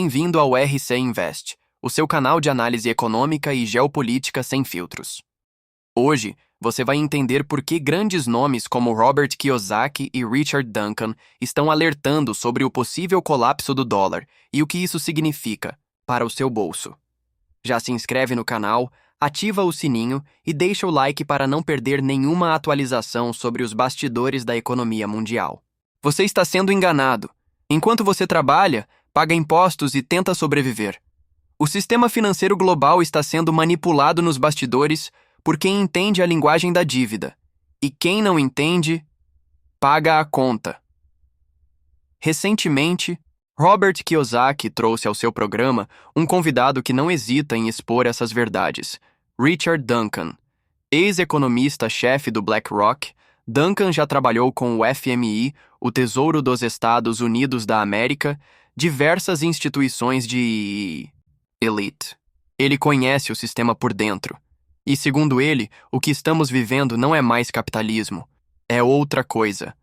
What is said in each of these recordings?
Bem-vindo ao RC Invest, o seu canal de análise econômica e geopolítica sem filtros. Hoje, você vai entender por que grandes nomes como Robert Kiyosaki e Richard Duncan estão alertando sobre o possível colapso do dólar e o que isso significa para o seu bolso. Já se inscreve no canal, ativa o sininho e deixa o like para não perder nenhuma atualização sobre os bastidores da economia mundial. Você está sendo enganado. Enquanto você trabalha, paga impostos e tenta sobreviver. O sistema financeiro global está sendo manipulado nos bastidores por quem entende a linguagem da dívida. E quem não entende, paga a conta. Recentemente, Robert Kiyosaki trouxe ao seu programa um convidado que não hesita em expor essas verdades, Richard Duncan. Ex-economista-chefe do BlackRock, Duncan já trabalhou com o FMI, o Tesouro dos Estados Unidos da América, diversas instituições de elite. Ele conhece o sistema por dentro. E, segundo ele, o que estamos vivendo não é mais capitalismo. É outra coisa.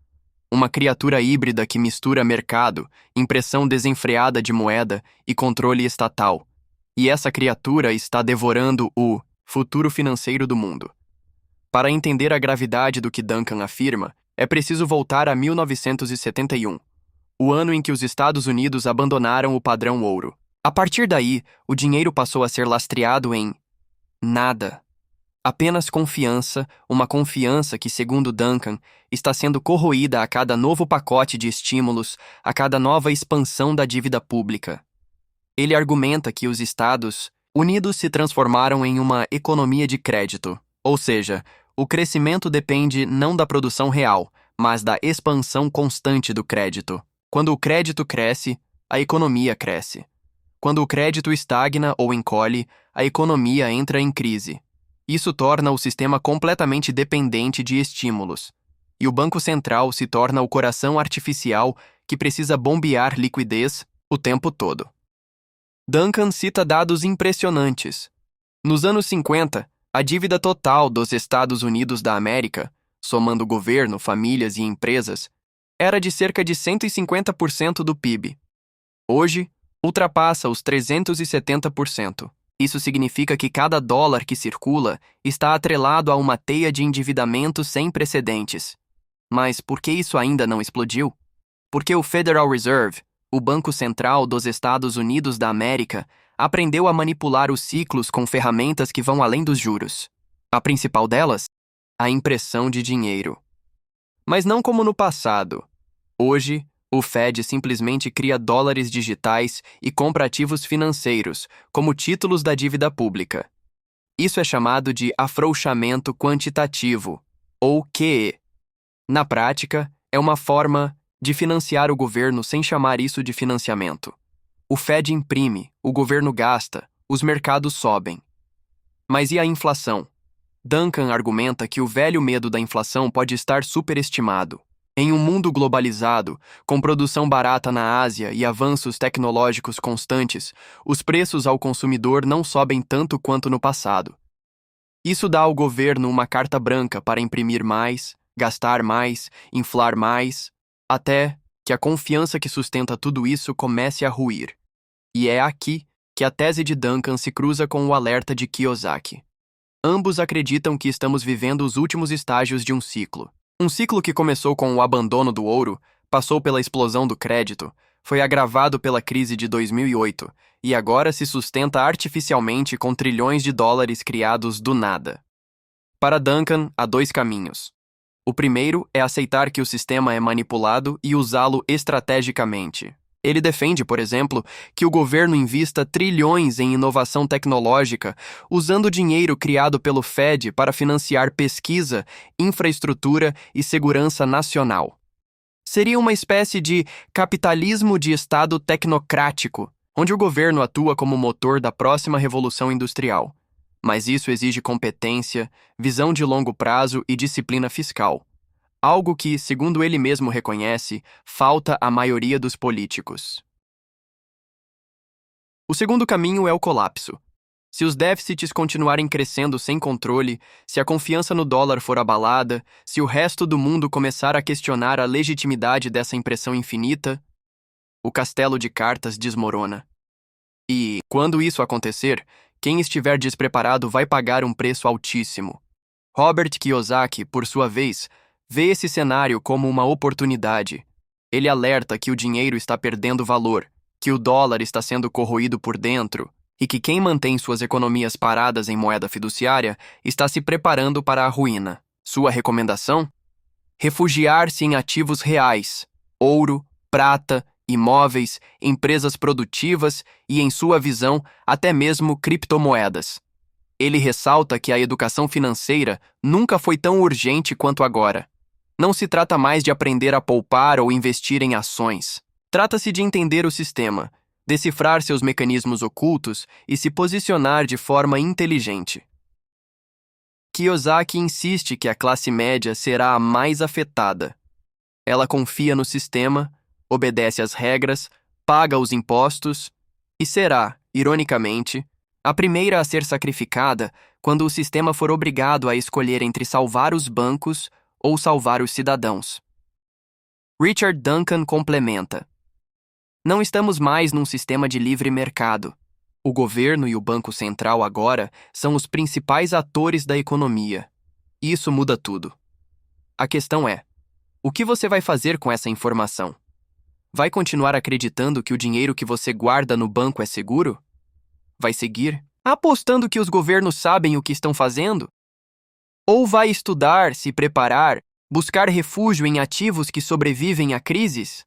Uma criatura híbrida que mistura mercado, impressão desenfreada de moeda e controle estatal. E essa criatura está devorando o futuro financeiro do mundo. Para entender a gravidade do que Duncan afirma, é preciso voltar a 1971. O ano em que os Estados Unidos abandonaram o padrão ouro. A partir daí, o dinheiro passou a ser lastreado em nada. Apenas confiança, uma confiança que, segundo Duncan, está sendo corroída a cada novo pacote de estímulos, a cada nova expansão da dívida pública. Ele argumenta que os Estados Unidos se transformaram em uma economia de crédito, ou seja, o crescimento depende não da produção real, mas da expansão constante do crédito. Quando o crédito cresce, a economia cresce. Quando o crédito estagna ou encolhe, a economia entra em crise. Isso torna o sistema completamente dependente de estímulos. E o Banco Central se torna o coração artificial que precisa bombear liquidez o tempo todo. Duncan cita dados impressionantes. Nos anos 50, a dívida total dos Estados Unidos da América, somando governo, famílias e empresas, era de cerca de 150% do PIB. Hoje, ultrapassa os 370%. Isso significa que cada dólar que circula está atrelado a uma teia de endividamento sem precedentes. Mas por que isso ainda não explodiu? Porque o Federal Reserve, o Banco Central dos Estados Unidos da América, aprendeu a manipular os ciclos com ferramentas que vão além dos juros. A principal delas? A impressão de dinheiro. Mas não como no passado. Hoje, o Fed simplesmente cria dólares digitais e compra ativos financeiros, como títulos da dívida pública. Isso é chamado de afrouxamento quantitativo, ou QE. Na prática, é uma forma de financiar o governo sem chamar isso de financiamento. O Fed imprime, o governo gasta, os mercados sobem. Mas e a inflação? Duncan argumenta que o velho medo da inflação pode estar superestimado. Em um mundo globalizado, com produção barata na Ásia e avanços tecnológicos constantes, os preços ao consumidor não sobem tanto quanto no passado. Isso dá ao governo uma carta branca para imprimir mais, gastar mais, inflar mais, até que a confiança que sustenta tudo isso comece a ruir. E é aqui que a tese de Duncan se cruza com o alerta de Kiyosaki. Ambos acreditam que estamos vivendo os últimos estágios de um ciclo. Um ciclo que começou com o abandono do ouro, passou pela explosão do crédito, foi agravado pela crise de 2008 e agora se sustenta artificialmente com trilhões de dólares criados do nada. Para Duncan, há dois caminhos. O primeiro é aceitar que o sistema é manipulado e usá-lo estrategicamente. Ele defende, por exemplo, que o governo invista trilhões em inovação tecnológica, usando o dinheiro criado pelo Fed para financiar pesquisa, infraestrutura e segurança nacional. Seria uma espécie de capitalismo de Estado tecnocrático, onde o governo atua como motor da próxima revolução industrial. Mas isso exige competência, visão de longo prazo e disciplina fiscal. Algo que, segundo ele mesmo reconhece, falta à maioria dos políticos. O segundo caminho é o colapso. Se os déficits continuarem crescendo sem controle, se a confiança no dólar for abalada, se o resto do mundo começar a questionar a legitimidade dessa impressão infinita, o castelo de cartas desmorona. E, quando isso acontecer, quem estiver despreparado vai pagar um preço altíssimo. Robert Kiyosaki, por sua vez, vê esse cenário como uma oportunidade. Ele alerta que o dinheiro está perdendo valor, que o dólar está sendo corroído por dentro e que quem mantém suas economias paradas em moeda fiduciária está se preparando para a ruína. Sua recomendação? Refugiar-se em ativos reais, ouro, prata, imóveis, empresas produtivas e, em sua visão, até mesmo criptomoedas. Ele ressalta que a educação financeira nunca foi tão urgente quanto agora. Não se trata mais de aprender a poupar ou investir em ações. Trata-se de entender o sistema, decifrar seus mecanismos ocultos e se posicionar de forma inteligente. Kiyosaki insiste que a classe média será a mais afetada. Ela confia no sistema, obedece às regras, paga os impostos e será, ironicamente, a primeira a ser sacrificada quando o sistema for obrigado a escolher entre salvar os bancos ou salvar os cidadãos. Richard Duncan complementa: não estamos mais num sistema de livre mercado. O governo e o Banco Central agora são os principais atores da economia. Isso muda tudo. A questão é: o que você vai fazer com essa informação? Vai continuar acreditando que o dinheiro que você guarda no banco é seguro? Vai seguir apostando que os governos sabem o que estão fazendo? Ou vai estudar, se preparar, buscar refúgio em ativos que sobrevivem a crises?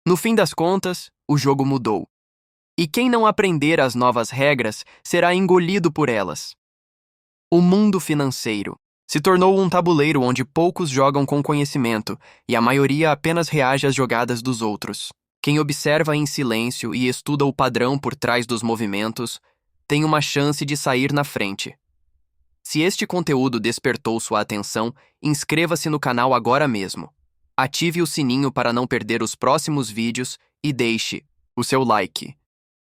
No fim das contas, o jogo mudou. E quem não aprender as novas regras será engolido por elas. O mundo financeiro se tornou um tabuleiro onde poucos jogam com conhecimento e a maioria apenas reage às jogadas dos outros. Quem observa em silêncio e estuda o padrão por trás dos movimentos tem uma chance de sair na frente. Se este conteúdo despertou sua atenção, inscreva-se no canal agora mesmo. Ative o sininho para não perder os próximos vídeos e deixe o seu like.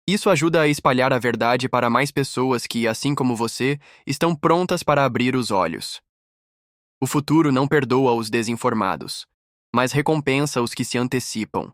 Isso ajuda a espalhar a verdade para mais pessoas que, assim como você, estão prontas para abrir os olhos. O futuro não perdoa os desinformados, mas recompensa os que se antecipam.